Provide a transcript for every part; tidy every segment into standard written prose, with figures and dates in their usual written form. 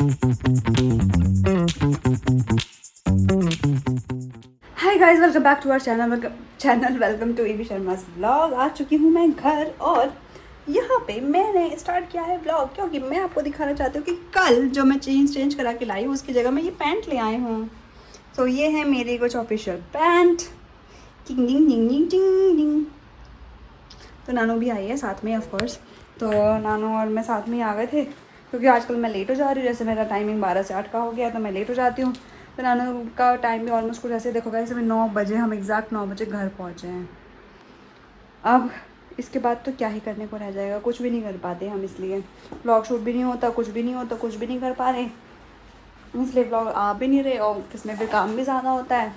Hi guys, welcome back to our channel welcome to ईवी शर्मा's vlog. आ चुकी हूँ मैं घर और यहाँ पे मैंने स्टार्ट किया है व्लॉग क्योंकि मैं आपको दिखाना चाहती हूँ कि कल जो मैं चेंज करा के लाई हूँ उसकी जगह मैं ये पैंट ले आई हूँ। तो ये है मेरी कुछ ऑफिशियल पैंट। टिंग टिंग टिंग टिंग टिंग टिंग। तो नानू भी आई है साथ में ऑफ कोर्स। तो नानू और मैं साथ में ही आ गए थे क्योंकि आजकल मैं लेट हो जा रही हूँ। जैसे मेरा टाइमिंग 12 से 8 का हो गया तो मैं लेट हो जाती हूँ। तो नानू का टाइम भी ऑलमोस्ट कुछ ऐसे देखो गाइस, अभी 9 बजे, हम एग्जैक्ट 9 बजे घर पहुँचे हैं। अब इसके बाद तो क्या ही करने को रह जाएगा, कुछ भी नहीं कर पाते हम, इसलिए व्लॉग शूट भी नहीं होता, कुछ भी नहीं होता, कुछ भी नहीं कर पा रहे, इसलिए व्लॉग आ भी नहीं रहे। और इसमें फिर काम भी ज़्यादा होता है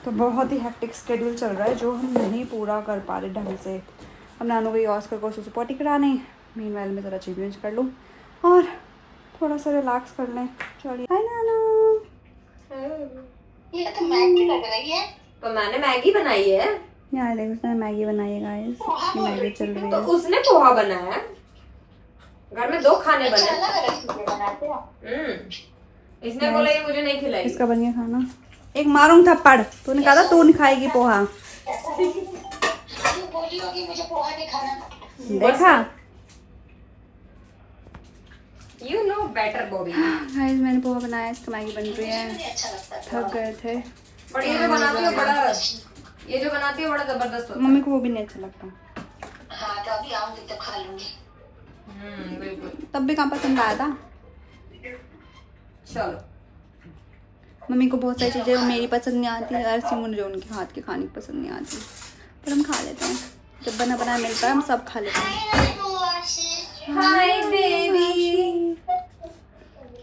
तो बहुत ही हेक्टिक स्केड्यूल चल रहा है जो हम नहीं पूरा कर पा रहे ढंग से। अब नानू गई ऑस्कर को सुसु पॉटी कराने, मीनवाइल में ज़रा चेंज कर लूँ और थोड़ा सा रिलैक्स कर लें। चलिए। हाय नानू। ये तो मैगी लग रही है। तो मैंने मैगी बनाई है। यहाँ देखो उसने मैगी बनाई है गाइस, मैगी चल रही तो है। उसने पोहा बनाया। घर में 2 खाने बने। अलग अलग चीजें बनाते हो। इसने बोला ये मुझे नहीं खिलाई। इसका बन गया खाना। एक मारूंग थप्पड़, तूने कहा था तू नहीं खाएगी पोहा। तू बोली होगी मुझे पोहा नहीं खाना। देखा You know better, Bobby। Guys, मैंने पोहा बनाया, इसका मैगी बन रही है। मुझे अच्छा लगता है। थक गए थे। पर ये जो बनाती है बड़ा जबरदस्त होता है। मम्मी को वो भी नहीं अच्छा लगता। हाँ तो अभी आऊंगी तब खा लूंगी। बिल्कुल। तब भी कहाँ पसंद आया था। चलो। मम्मी को बहुत सारी चीज़ें मेरी पसंद नहीं आती और सिमरन जो उनके हाथ के खाने की पसंद नहीं आती, पर हम खा लेते हैं। जब बना बनाया मिलता है हम सब खा लेते हैं। Hi baby.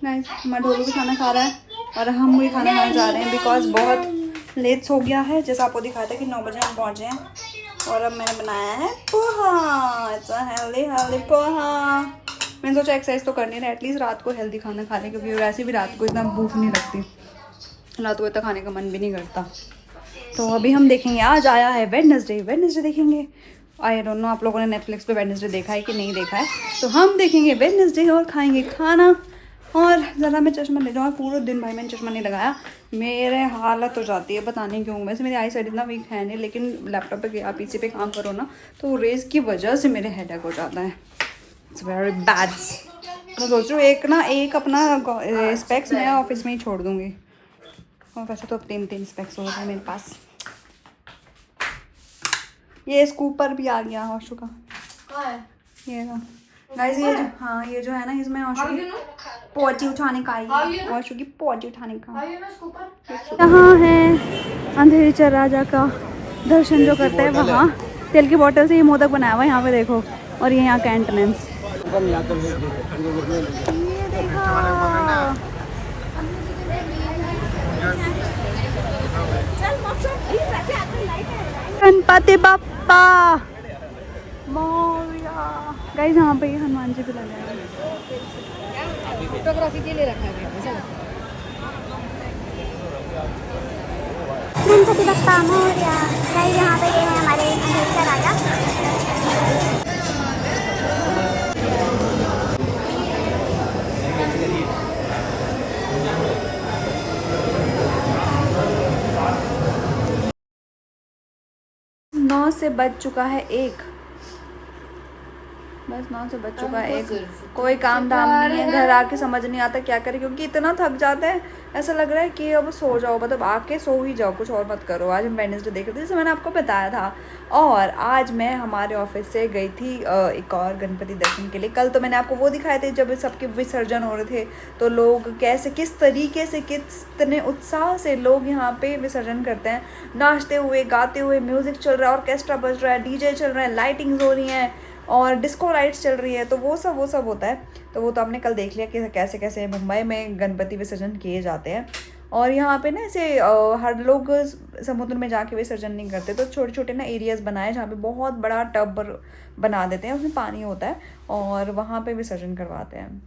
गाइस, हमारा ढोलू भी खाना खा रहा है और हम भी खाना खाने जा रहे हैं बिकॉज बहुत लेट हो गया है। जैसा आपको दिखाया था कि 9 बजे हम पहुँचे हैं और अब मैंने बनाया है पोहा। ऐसा हेल्दी पोहा। मैंने सोचा एक्सरसाइज तो करनी है, एटलीस्ट रात को हेल्दी खाना खा लें क्योंकि वैसे भी रात को इतना भूख नहीं लगती, रात को इतना खाने का मन भी नहीं करता। तो अभी हम देखेंगे, आज आया है वेडनेसडे देखेंगे। आई डोंट नो आप लोगों ने नेटफ्लिक्स पे वेडनेसडे देखा है कि नहीं देखा है। तो हम देखेंगे वेडनेसडे और खाएंगे खाना। और ज़रा मैं चश्मा ले जाऊँ, पूरा दिन भाई मैंने चश्मा नहीं लगाया, मेरे हालत हो जाती है, पता नहीं क्यों। वैसे मेरी आई साइड इतना वीक है नहीं, लेकिन लैपटॉप पे या पीसी पे काम करो ना तो रेस की वजह से मेरे हेडेक हो जाता है। It's very bad. मैं सोच रही हूँ एक अपना स्पेक्स मैं ऑफिस में ही छोड़ दूँगी। और वैसे तो 3 स्पेक्स हो गए मेरे पास। ये स्कूपर भी आ गया हौशु का। ये ना गाइस, ये जो है ना, इसमें हौशु की पोटी उठाने का आई है। हौशु की पोटी उठाने का। यहाँ है अंधेरी राजा का दर्शन जो करते हैं वहाँ। तेल की बोतल से ये मोदक बनाया हुआ है यहाँ पे देखो। और ये यहाँ का एंट्रेंस। गणपति बप्पा मोरया। गाइस, यहाँ पे हनुमान जी भी लगे हैं। फोटोग्राफी के लिए रखा है। गणपति बप्पा मोरया। गाइस, यहाँ पे ये है हमारे अंधेरी का राजा। नौ से बज चुका है 1, बस 9 से बज चुका है 1। कोई काम धाम नहीं है, घर आके समझ नहीं आता क्या करें क्योंकि इतना थक जाते हैं, ऐसा लग रहा है कि अब सो जाओ, मतलब आके सो ही जाओ, कुछ और मत करो। आज हम वेडनेसडे देख रहे थे जैसे मैंने आपको बताया था। और आज मैं हमारे ऑफिस से गई थी एक और गणपति दर्शन के लिए। कल तो मैंने आपको वो दिखाए थे जब सबके विसर्जन हो रहे थे, तो लोग कैसे किस तरीके से कितने उत्साह से लोग यहाँ पे विसर्जन करते हैं, नाचते हुए गाते हुए, म्यूज़िक चल रहा है, ऑर्केस्ट्रा बज रहा है, डीजे चल रहा है, लाइटिंग्स हो रही हैं और डिस्को लाइट्स चल रही है। तो वो सब होता है। तो वो तो आपने कल देख लिया कि कैसे कैसे मुंबई में गणपति विसर्जन किए जाते हैं। और यहाँ पे ना ऐसे हर लोग समुद्र में जाके विसर्जन नहीं करते, तो छोटे छोटे ना एरियाज़ बनाए जहाँ पे बहुत बड़ा टब बना देते हैं, उसमें पानी होता है और वहाँ पे विसर्जन करवाते हैं।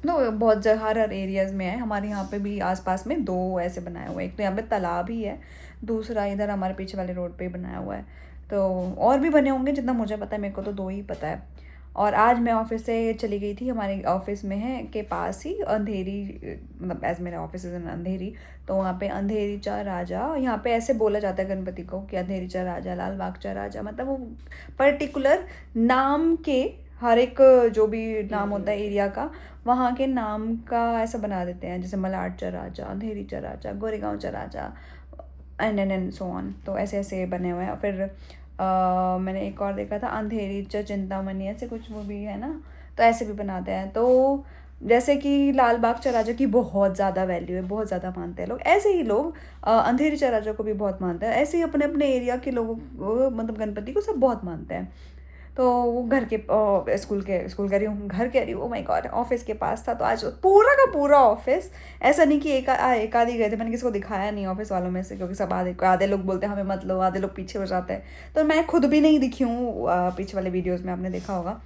तो बहुत जगह हर एरियाज़ में है। हमारे यहाँ पे भी आसपास में 2 ऐसे बनाए हुए हैं। एक तो यहाँ पे तालाब ही है, दूसरा इधर हमारे पीछे वाले रोड पे बनाया हुआ है। तो और भी बने होंगे जितना मुझे पता है, मेरे को तो 2 ही पता है। और आज मैं ऑफिस से चली गई थी, हमारे ऑफिस में है के पास ही अंधेरी, मतलब एज मेरा ऑफिस इज इन अंधेरी, तो वहाँ पे अंधेरी चा राजा, यहाँ पे ऐसे बोला जाता है गणपति को कि अंधेरी चा राजा, लाल बाग चा राजा, मतलब वो पर्टिकुलर नाम के, हर एक जो भी नाम होता है एरिया का, वहाँ के नाम का ऐसा बना देते हैं, जैसे मलाड चा राजा, अंधेरी चा राजा, गोरेगांव चा राजा, एंड सो ऑन। तो ऐसे ऐसे बने हुए हैं। फिर मैंने एक और देखा था, अंधेरी च चिंतामणि, ऐसे कुछ वो भी है ना, तो ऐसे भी बनाते हैं। तो जैसे कि लाल बाग चा राजा की बहुत ज़्यादा वैल्यू है, बहुत ज़्यादा मानते हैं लोग, ऐसे ही लोग अंधेरी चा राजा को भी बहुत मानते हैं। ऐसे ही अपने अपने एरिया के लोगों को, मतलब गणपति को सब बहुत मानते हैं। तो वो घर के स्कूल कह रही हूँ, घर कह रही हूँ, ओ माय गॉड, ऑफिस के पास था। तो आज पूरा का पूरा ऑफिस, ऐसा नहीं कि एक आधी गए थे, मैंने किसी को दिखाया नहीं ऑफिस वालों में से, क्योंकि सब आधे लोग बोलते हैं हमें मत लो, आधे लोग पीछे हो जाते हैं। तो मैं खुद भी नहीं दिखी हूँ पीछे वाले वीडियोज़ में, आपने देखा होगा।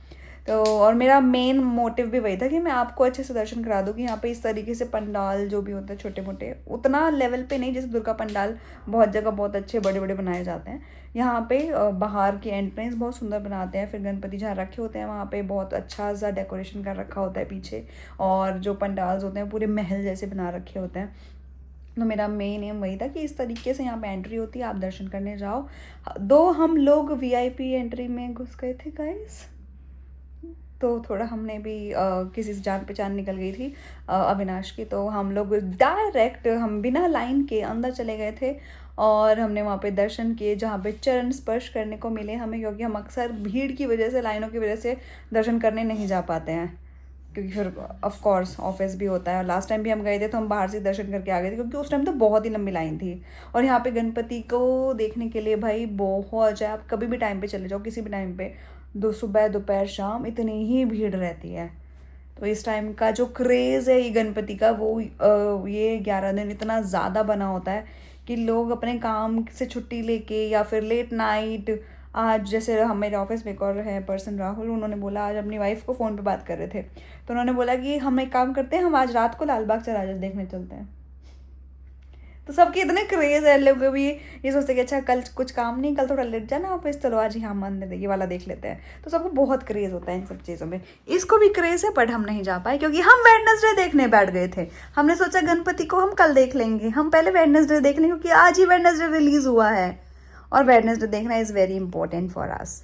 तो और मेरा मेन मोटिव भी वही था कि मैं आपको अच्छे से दर्शन करा दूँ कि यहाँ पे इस तरीके से पंडाल जो भी होते हैं छोटे मोटे, उतना लेवल पे नहीं, जैसे दुर्गा पंडाल बहुत जगह बहुत अच्छे बड़े बड़े बनाए जाते हैं, यहाँ पे बाहर की एंट्रेंस बहुत सुंदर बनाते हैं। फिर गणपति जहाँ रखे होते हैं वहाँ पे बहुत अच्छा सा डेकोरेशन कर रखा होता है पीछे, और जो पंडाल्स होते हैं पूरे महल जैसे बना रखे होते हैं। तो मेरा मेन एम वही था कि इस तरीके से यहाँ पे एंट्री होती है, आप दर्शन करने जाओ। दो हम लोग VIP एंट्री में घुस गए थे गाइस, तो थोड़ा हमने भी किसी से जान पहचान निकल गई थी अविनाश की, तो हम लोग डायरेक्ट हम बिना लाइन के अंदर चले गए थे, और हमने वहाँ पे दर्शन किए, जहाँ पे चरण स्पर्श करने को मिले हमें, क्योंकि हम अक्सर भीड़ की वजह से, लाइनों की वजह से दर्शन करने नहीं जा पाते हैं, क्योंकि फिर ऑफ कोर्स ऑफिस भी होता है। और लास्ट टाइम भी हम गए थे तो हम बाहर से दर्शन करके आ गए थे, क्योंकि उस टाइम तो बहुत ही लंबी लाइन थी। और यहाँ पे गणपति को देखने के लिए भाई बहुत, चाहे आप कभी भी टाइम पे चले जाओ, किसी भी टाइम पे, सुबह दोपहर शाम, इतनी ही भीड़ रहती है। तो इस टाइम का जो क्रेज़ है ये गणपति का, वो ये 11 दिन इतना ज़्यादा बना होता है कि लोग अपने काम से छुट्टी लेके, या फिर लेट नाइट, आज जैसे हम मेरे ऑफिस में एक और है पर्सन राहुल, उन्होंने बोला, आज अपनी वाइफ को फ़ोन पे बात कर रहे थे, तो उन्होंने बोला कि हम एक काम करते हैं, हम आज रात को लाल बाग चा राजा देखने चलते हैं। तो सबके इतने क्रेज़ है, लोग भी ये सोचते कि अच्छा कल कुछ काम नहीं, कल थोड़ा लेट जाना ऑफिस, चलो आज यहाँ मंदिर ये वाला देख लेते हैं। तो सबको बहुत क्रेज़ होता है इन सब चीज़ों में। इसको भी क्रेज़ है, बट हम नहीं जा पाए, क्योंकि हम वेडनेसडे देखने बैठ गए थे। हमने सोचा गणपति को हम कल देख लेंगे, हम पहले वेडनेसडे देख लेंगे, क्योंकि आज ही वेडनेसडे रिलीज़ हुआ है, और वेडनेसडे देखना is very important for us.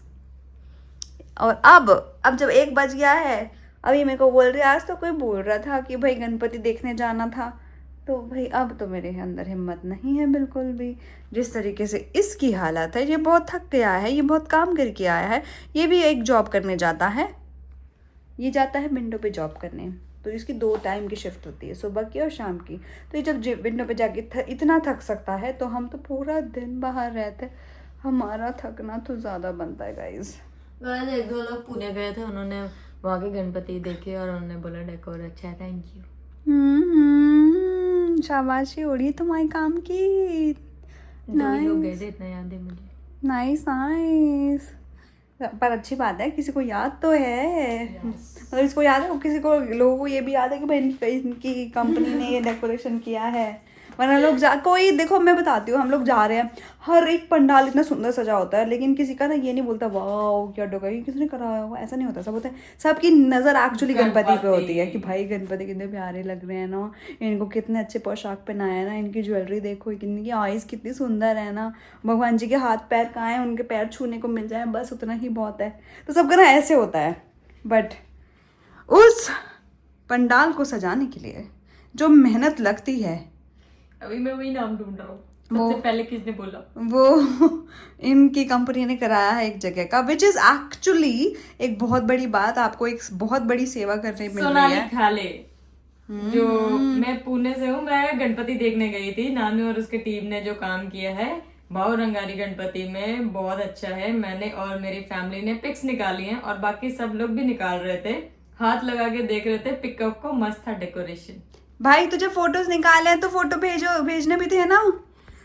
और अब जब 1 बज गया है, अभी मेरे को बोल रही, आज तो कोई बोल रहा था कि भाई गणपति देखने जाना था, तो भाई अब तो मेरे अंदर हिम्मत नहीं है बिल्कुल भी। जिस तरीके से इसकी हालत है, ये बहुत थक गया है, ये बहुत काम करके आया है, ये भी एक जॉब करने जाता है, ये जाता है विंडो पे जॉब करने, तो इसकी 2 टाइम की शिफ्ट होती है, सुबह की और शाम की। तो ये जब विंडो पे जाके इतना थक सकता है, तो हम तो पूरा दिन बाहर रहते, हमारा थकना तो ज़्यादा बनता है गाइज। वैसे 1-2 लोग पुणे गए थे, उन्होंने वहाँ के गणपति देखे और उन्होंने बोला डेकोर अच्छा है, थैंक यू। शाबाशी उड़ी तुम्हारे काम की। 2 लोग गए थे, इतना याद है मुझे। नाइस नाइस, पर अच्छी बात है, किसी को याद तो है, मतलब इसको याद है, किसी को, लोगों को ये भी याद है कि भाई इनकी कंपनी ने ये डेकोरेशन किया है। वरना लोग कोई, देखो मैं बताती हूँ, हम लोग जा रहे हैं, हर एक पंडाल इतना सुंदर सजा होता है, लेकिन किसी का ना ये नहीं बोलता वाओ क्या डेकोरेशन किसने कराया होगा, ऐसा नहीं होता। सब होता है, सबकी नज़र एक्चुअली गणपति पे होती है कि भाई गणपति कितने प्यारे लग रहे हैं ना, इनको कितने अच्छे पोशाक पहनाया है ना, इनकी ज्वेलरी देखो, इनकी आइज़ कितनी सुंदर है ना, भगवान जी के हाथ पैर कहाँ हैं, उनके पैर छूने को मिल जाए, बस उतना ही बहुत है। तो सबका ना ऐसे होता है। बट उस पंडाल को सजाने के लिए जो मेहनत लगती है, अभी मैं वही नाम ढूंढ रहा हूँ, सबसे पहले किसने बोला, वो इनकी कंपनी ने कराया है एक जगह का, विच इज एक्चुअली एक बहुत बड़ी बात, आपको एक बहुत बड़ी सेवा करने मिल रही है। खाले जो मैं पुणे से हूँ, मैं गणपति देखने गई थी, नानू और उसके टीम ने जो काम किया है भाव रंगारी गणपति में बहुत अच्छा है। मैंने और मेरी फैमिली ने पिक्स निकाली हैं, और बाकी सब लोग भी निकाल रहे थे, हाथ लगा के देख रहे थे पिकअप को, मस्त था डेकोरेशन। भाई तुझे फोटोज निकाले हैं तो फोटो भेजने भी थे ना।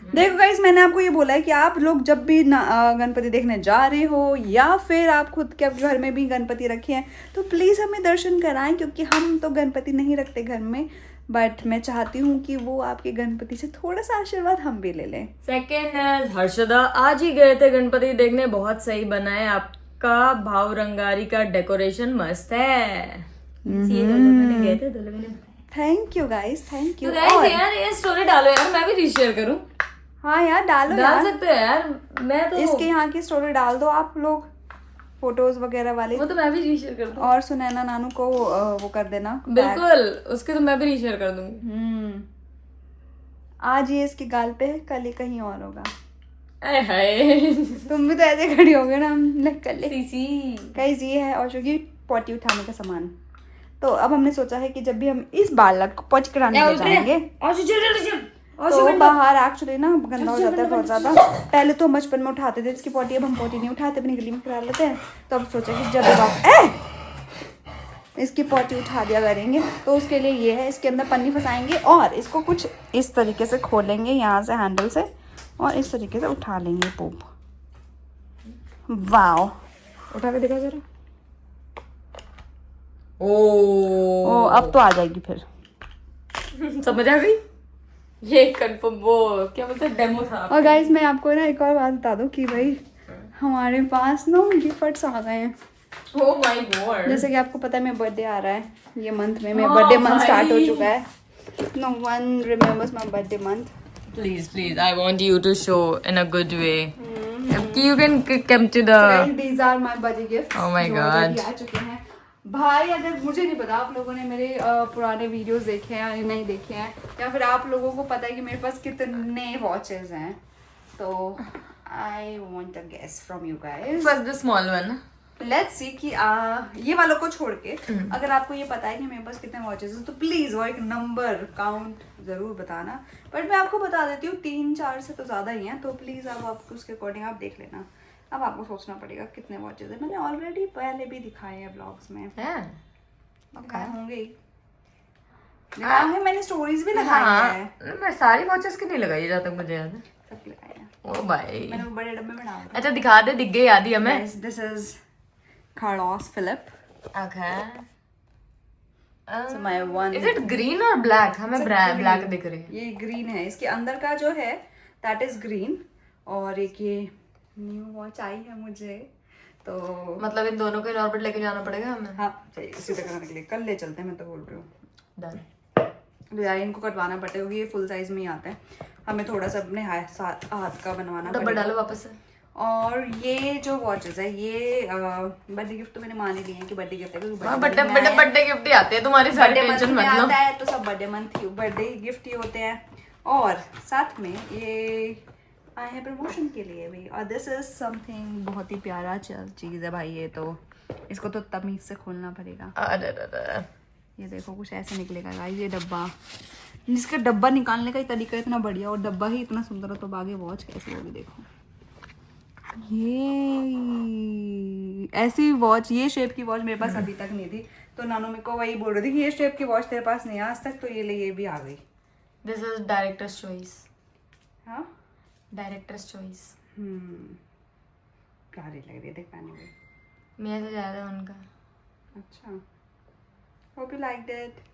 देखो गाइस, मैंने आपको ये बोला है कि आप लोग जब भी गणपति देखने जा रहे हो, या फिर आप खुद के घर में भी गणपति रखे हैं, तो प्लीज़ हमें दर्शन कराएं, क्योंकि हम तो गणपति नहीं रखते घर में, बट मैं चाहती हूँ कि वो आपके गणपति से थोड़ा सा आशीर्वाद हम भी ले लें। सेकेंड है हर्षदा, आज ही गए थे गणपति देखने, बहुत सही बना है। आप का भाव रंगारी का डेकोरेशन मस्त है। ये दो लोग मैंने गए थे, दो लोगों ने बताया। Thank you guys, thank you. तो guys, यार ये स्टोरी डालो यार, मैं भी रीशेयर करूं। हाँ यार डालो डाल यार, सकते हैं यार, मैं तो इसके यहाँ की स्टोरी डाल दो आप लोग, फोटोज वगैरह वाले। वो तो मैं भी रीशेयर कर दूं। और सुनैना नानू को वो कर देना। बिल्कुल, उसके तो मैं भी रीशेयर कर दूंगी। आज ये इसकी गाल पे है, कल ये कहीं और होगा। आय हाय तुम भी तो ऐसे खड़ी हो गए ना, हम लग कर ले। सीसी। गाइस ये है और चूंकि पॉटी उठाने का सामान, तो अब हमने सोचा है कि जब भी हम इस बालक को पॉटी कराने ले जाएंगे तो बाहर एक्चुअली ना गंदा हो जाता है बहुत ज्यादा। पहले तो हम बचपन में उठाते थे इसकी पॉटी, अब हम पॉटी नहीं उठाते, अपनी गली में करा लेते हैं। तो अब सोचा कि जब इसकी पॉटी उठा दिया करेंगे, तो उसके लिए ये है, इसके अंदर पन्नी फंसाएंगे और इसको कुछ इस तरीके से खोलेंगे यहाँ से हैंडल से, और इस तरीके से उठा लेंगे पोप। वाओ, उठा के दिखा जरा। ओ अब तो आ जाएगी फिर। समझ आ गई। ये कंफर्म वो क्या बोलते हैं, डेमो था। और गाइस मैं आपको ना एक और बात बता दूं कि भाई हमारे पास ना गिफ्ट्स आ गए हैं। Oh my God. जैसे कि आपको पता है मेरा बर्थडे आ रहा है ये मंथ में, मेरा बर्थडे मंथ स्टार्ट हो चुका है। No one remembers my birthday month. Please, I want you to show in a good way. You can come to the. These are my birthday gifts। Oh my जो God। already आ चुके हैं। भाई अगर मुझे नहीं पता आप लोगों ने मेरे पुराने वीडियोस देखे हैं या नहीं देखे हैं, या फिर आप लोगों को पता है कि मेरे पास कितने वॉचेस हैं, तो I want a guess from you guys. First the small one. Let's see कि ये वालों को छोड़ के अगर आपको ये पता है कि मेरे पास कितने वॉचेस हैं, तो प्लीज वो एक नंबर काउंट जरूर बताना। बट मैं आपको बता देती हूँ 3-4 से तो ज्यादा ही हैं, तो प्लीज आप उसके अकॉर्डिंग आप देख लेना। अब आपको सोचना पड़ेगा कितने वॉचेस हैं। मैंने ऑलरेडी पहले भी दिखाए हैं ब्लॉग्स में, दिखाए होंगे ही, दिखाए मैंने स्टोरीज भी लगाई हैं। मैं सारी वॉचेस की नहीं लगाई जहाँ तक मुझे याद है। सब लगाए हैं ओ भाई, मैंने, वो बड़े डब्बे में डाल दिए। अच्छा दिखा दे, दिख गई याद ही हमें। This is Carlos Philip. Okay. So my one Is it green or black? हमें ब्लैक दिख रही है। ये ग्रीन है, इसके अंदर का जो है दैट इज ग्रीन। और एक ये न्यू वॉच आई है मुझे, तो मतलब इन दोनों को ऑर्बिट लेके जाना पड़ेगा हमें। हाँ चाहिए इसी तरह करने के लिए, कल ले चलते हैं। मैं तो बोल रही हूँ Done. तो यार इनको कटवाना पड़ता है क्योंकि ये फुल साइज में ही आता है, हमें थोड़ा सा अपने हाथ का बनवाना डब्बा पड़ेगा। डालो वापस से। और ये जो वॉचेस है ये बर्थडे गिफ्ट तो मैंने मान ही लिया है कि बर्थडे गिफ्ट है, क्योंकि बर्थडे गिफ्ट ही आते हैं, तुम्हारी सारी टेंशन मत लो। आता है तो सब बर्थडे गिफ्ट ही होते हैं। और साथ में ये आए हैं प्रमोशन के लिए भी, और दिस इज समथिंग बहुत ही प्यारा चीज है भाई। ये तो इसको तो तमीज से खोलना पड़ेगा। ये देखो कुछ ऐसे निकलेगा गाइस ये डब्बा, जिसका डब्बा निकालने का ही तरीका इतना बढ़िया और डब्बा ही इतना सुंदर हो, तो आगे वॉच कैसी होगी देखो। ये ऐसी वॉच, ये शेप की वॉच मेरे पास अभी तक नहीं थी, तो नानू मेरे को वही बोल रही थी कि ये शेप की वॉच तेरे पास नहीं है आज तक, तो ये भी आ गई। This is directors choice. हाँ डायरेक्टर्स चॉइस। प्यारी लग रही है देख पाने में। मेरे से ज्यादा उनका। अच्छा, होप यू लाइक दैट।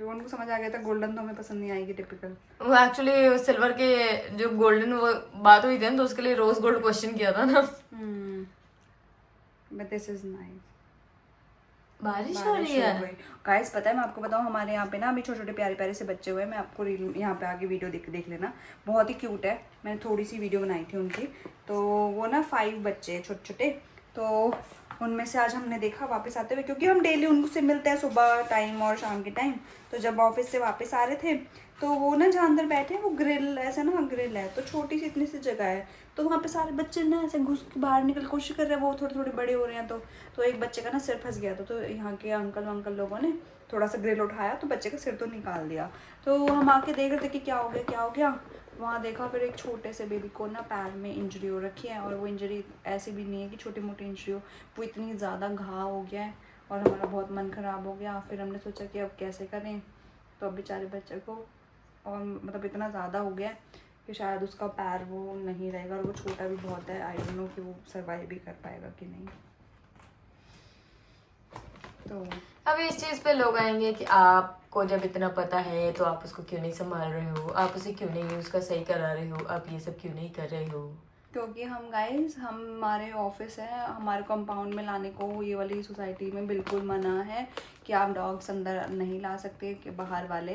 उनको समझ आ गया था गोल्डन तो हमें पसंद नहीं आएगी, टिपिकल। वो एक्चुअली सिल्वर के जो गोल्डन वो बात हुई थी ना, तो उसके लिए रोज गोल्ड क्वेश्चन किया था ना। But this is nice. बारिश हो रही है गाइस। पता है मैं आपको बताऊं, हमारे यहाँ पे ना अभी छोटे छोटे प्यारे प्यारे से बच्चे हुए हैं। मैं आपको रील यहाँ पे आगे वीडियो देख लेना, बहुत ही क्यूट है। मैंने थोड़ी सी वीडियो बनाई थी उनकी, तो वो ना 5 बच्चे छोटे छोटे, तो उनमें से आज हमने देखा वापस आते हुए, क्योंकि हम डेली उनसे मिलते हैं सुबह टाइम और शाम के टाइम। तो जब ऑफिस से वापस आ रहे थे, तो वो ना जहाँ अंदर बैठे हैं वो ग्रिल ऐसा ना ग्रिल है, तो छोटी सी इतनी सी जगह है, तो वहाँ पे सारे बच्चे ना ऐसे घुस के बाहर निकल कोशिश कर रहे हैं। वो थोड़े थोड़े बड़े हो रहे हैं, तो एक बच्चे का ना सिर फंस गया था, तो यहाँ के अंकल लोगों ने थोड़ा सा ग्रिल उठाया, तो बच्चे का सिर तो निकाल दिया। तो हम आके देख रहे थे कि क्या हो गया। वहाँ देखा फिर एक छोटे से बेबी को ना पैर में इंजरी हो रखी है, और वो इंजरी ऐसी भी नहीं है कि छोटी मोटी इंजरी हो, वो इतनी ज़्यादा घाव हो गया है, और हमारा बहुत मन ख़राब हो गया। फिर हमने सोचा कि अब कैसे करें, तो अब बेचारे बच्चे को और मतलब इतना ज़्यादा हो गया कि शायद उसका पैर वो नहीं रहेगा, और वो छोटा भी बहुत है। आई डोंट नो कि वो सर्वाइव भी कर पाएगा कि नहीं। तो अब इस चीज पे लोग आएंगे कि आपको जब इतना पता है तो आप उसको क्यों नहीं संभाल रहे हो, आप उसे क्यों नहीं उसका सही करा रहे हो, आप ये सब क्यों नहीं कर रहे हो। क्योंकि हम गाइस हमारे ऑफिस है, हमारे कंपाउंड में लाने को ये वाली सोसाइटी में बिल्कुल मना है कि आप डॉग्स अंदर नहीं ला सकते कि बाहर वाले,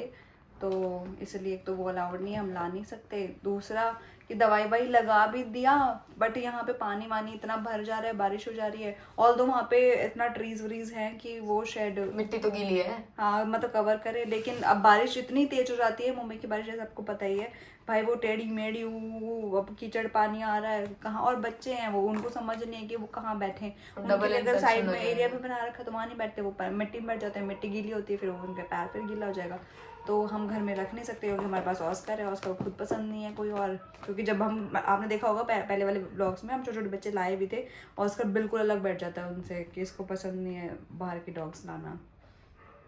तो इसलिए एक तो वो अलाउड नहीं है, हम ला नहीं सकते। दूसरा कि दवाई ववाई लगा भी दिया बट यहाँ पे पानी वानी इतना भर जा रहा है, बारिश हो जा रही है, ऑल दो वहाँ पे इतना ट्रीज व्रीज हैं कि वो शेड मिट्टी तो गीली है। हाँ मतलब कवर करे, लेकिन अब बारिश इतनी तेज हो जाती है, मुंबई की बारिश है सबको पता ही है भाई, वो टेढ़ी मेढ़ी अब कीचड़ पानी आ रहा है कहाँ, और बच्चे हैं वो उनको समझ नहीं है कि वो कहाँ बैठे, उनके अगर साइड में एरिया भी बना रखा तो वहाँ नहीं बैठते, वो मिट्टी में बैठ जाते हैं, मिट्टी गीली होती है फिर उनके पैर फिर गीला हो जाएगा, तो हम घर में रख नहीं सकते क्योंकि हमारे पास ऑस्कर है, ऑस्कर को खुद पसंद नहीं है कोई और, क्योंकि जब हम आपने देखा होगा पहले वाले ब्लॉग्स में हम छोटे छोटे बच्चे लाए भी थे, ऑस्कर बिल्कुल अलग बैठ जाता है उनसे कि इसको पसंद नहीं है बाहर के डॉग्स लाना,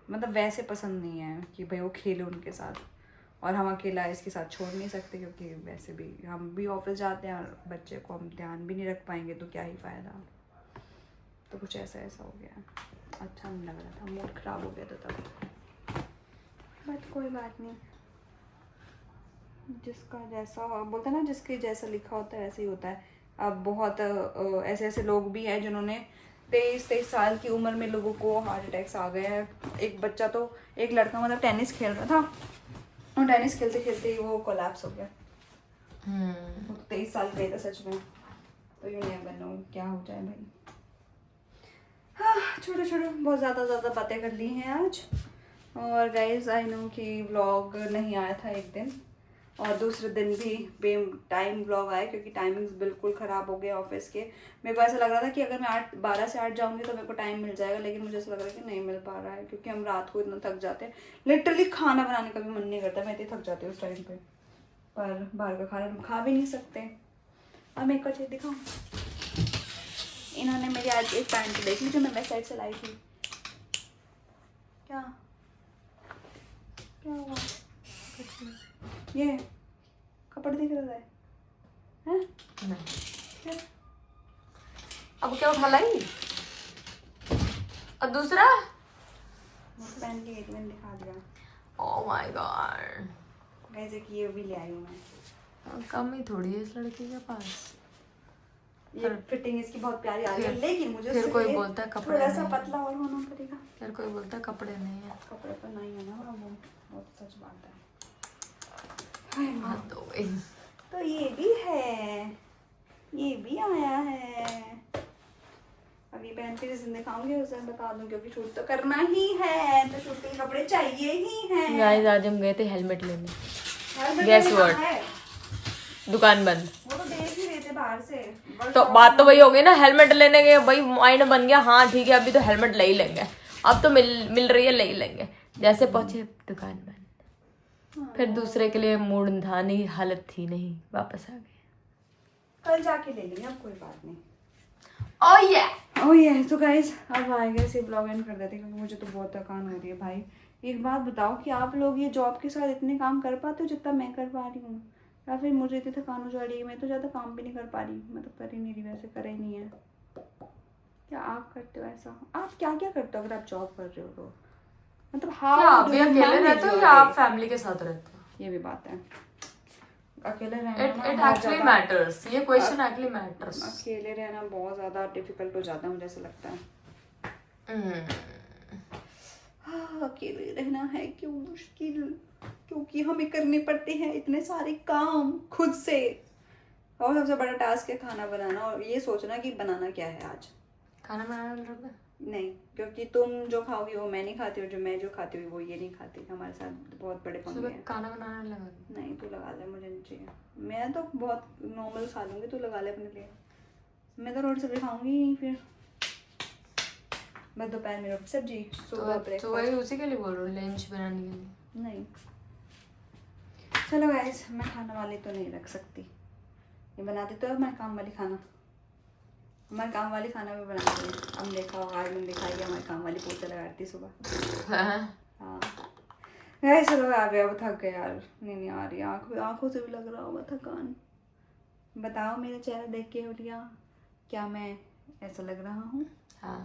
मतलब वैसे पसंद नहीं है कि भाई वो खेले उनके साथ, और हम अकेला इसके साथ छोड़ नहीं सकते क्योंकि वैसे भी हम भी ऑफिस जाते हैं और बच्चे को हम ध्यान भी नहीं रख पाएंगे तो क्या ही फ़ायदा, तो कुछ ऐसा हो गया, अच्छा नहीं लग रहा था, मूड ख़राब हो गया था तब, बट कोई बात नहीं, जिसका जैसा बोलते हैं ना, जिसके जैसा लिखा होता है ऐसे ही होता है। अब बहुत ऐसे ऐसे लोग भी हैं जिन्होंने 23 साल की उम्र में लोगों को हार्ट अटैक्स आ गए हैं। एक बच्चा तो, एक लड़का मतलब टेनिस खेल रहा था और टेनिस खेलते खेलते ही वो कोलैप्स हो गया। वो 23 साल का था सच में, तो यू नेवर नो क्या हो जाए भाई। हाँ छोटे छोटे बहुत ज़्यादा बातें कर ली हैं आज, और गाइज आई नो कि व्लॉग नहीं आया था एक दिन, और दूसरे दिन भी बे टाइम व्लॉग आया क्योंकि टाइमिंग्स बिल्कुल ख़राब हो गए ऑफिस के। मेरे को ऐसा लग रहा था कि अगर मैं 12 से 8 जाऊंगी तो मेरे को टाइम मिल जाएगा, लेकिन मुझे ऐसा लग रहा है कि नहीं मिल पा रहा है क्योंकि हम रात को इतना थक जाते हैं, लिटरली खाना बनाने का भी मन नहीं करता, मैं इतनी थक जाती हूँ उस टाइम पे, पर बाहर का खाना हम खा भी नहीं सकते। और मैं एक और चीज़ दिखाऊँ, इन्होंने मेरी आज एक पैंट देखी जो मैं वेबसाइट से लाई थी, क्या हुआ, ये कपड़े दिख रहा है नहीं। अब क्या उठा लाई, और दूसरा पहन के एक मैंने दिखा दिया। ओह माय गॉड, वैसे कि ये भी ले आई हूँ मैं, कम ही थोड़ी है इस लड़की के पास, ये फिटिंग इसकी बहुत प्यारी आ रही है, लेकिन मुझे फिर उससे कोई पहले बोलता है कपड़े थोड़ा सा नहीं। पतला और होना पड़ेगा, फिर कोई बोलता है कपड़े नहीं है, कपड़े तो नहीं है ना वो तो सच बात है। हद हो गई। तो ये भी है, ये भी आया है, अभी पहन के जिस दिन दिखाऊंगी उस दिन बता दूं क्योंकि शूट तो करना ही है, तो शूट के कपड़े चाहिए ही हैं। गाइस आज हम गए थे हेलमेट लेने, हेलमेट Guess लेने what? कहाँ है? दुकान बंद, वो तो देख ही रहे थे बाहर से, तो बात तो वही हो गई ना, हेलमेट लेने गए भाई, माइंड बन गया हाँ ठीक है अभी तो हेलमेट ले ही लेंगे, अब तो मिल रही है ले ही लेंगे, जैसे पहुंचे दुकान बंद, फिर दूसरे के लिए मूड था नहीं, हालत थी नहीं, वापस आ गए, कल जाके ले लेंगे, अब कोई बात नहीं। ओह ये तो गाइस अब आएगा इसे ब्लॉग एंड कर देते क्योंकि मुझे तो बहुत थकान हो रही है भाई। एक बात बताओ कि आप लोग ये जॉब के साथ इतने काम कर पाते हो जितना मैं कर पा रही हूँ, या फिर मुझे इतनी थकान हो जा रही है, मैं तो ज़्यादा काम भी नहीं कर पा रही, मैं तो कर ही नहीं रही, वैसे कर ही नहीं है। क्या आप करते हो ऐसा, आप क्या क्या करते हो अगर आप जॉब कर रहे हो तो, मतलब आप भी अकेले रहते हो या आप फैमिली के साथ रहते हो? ये भी बात है, अकेले रहना It ना बहुत actually ज़्यादा- matters. ये क्वेश्चन एक्चुअली मैटर्स। अकेले रहना बहुत ज़्यादा डिफिकल्ट हो जाता है मुझे ऐसा लगता है। हाँ अकेले रहना है क्यों मुश्किल, क्योंकि हमें करने पड़ते हैं इतने सारे काम खुद से, और सबसे बड़ा टास्क है खाना बनाना, और ये सोचना कि बनाना क्या है आज। खाना बनाना लगा? नहीं, क्योंकि तुम जो खाओगी वो मैं नहीं खाती, और जो मैं जो खाती हूँ वो ये नहीं खाती, हमारे साथ बहुत बड़े पंगे हैं। खाना बनाना लगा? नहीं तू लगा ले, मुझे नहीं चाहिए, मैं तो बहुत नॉर्मल खा लूँगी, तू लगा ले अपने लिए, मैं तो रोटी सब्जी खाऊंगी नहीं, फिर बस दोपहर में रोटी सब्जी, सुबह तो वही उसी के लिए बोल रहा हूँ, लंच बनाने के लिए। नहीं चलो गाइस, मैं खाना वाली तो नहीं रख सकती, ये बनाती तो है हमारे काम वाली खाना, हमारे काम वाली खाना भी बनाती है। हम देखा होगा आज मैंने दिखाई कि हमारी काम वाली पोछा लगाती सुबह। हाँ गाइस चलो आ गया, वो थक गया यार, नहीं आ रही, आँखों से भी लग रहा होगा थकान। बताओ मेरा चेहरा देख के उठिया, क्या मैं ऐसा लग रहा हूँ? हाँ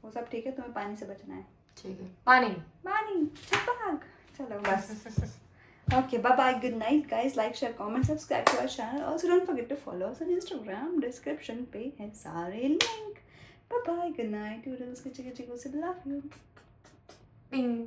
वो सब ठीक है, तुम्हें पानी से बचना है। ठीक है, पानी पानी छपाक, चलो बस Okay, bye bye. Good night, guys. Like, share, comment, subscribe to our channel. Also, don't forget to follow us on Instagram. Description पे है सारे link. Bye bye. Good night. Toodles. Love you. Bing.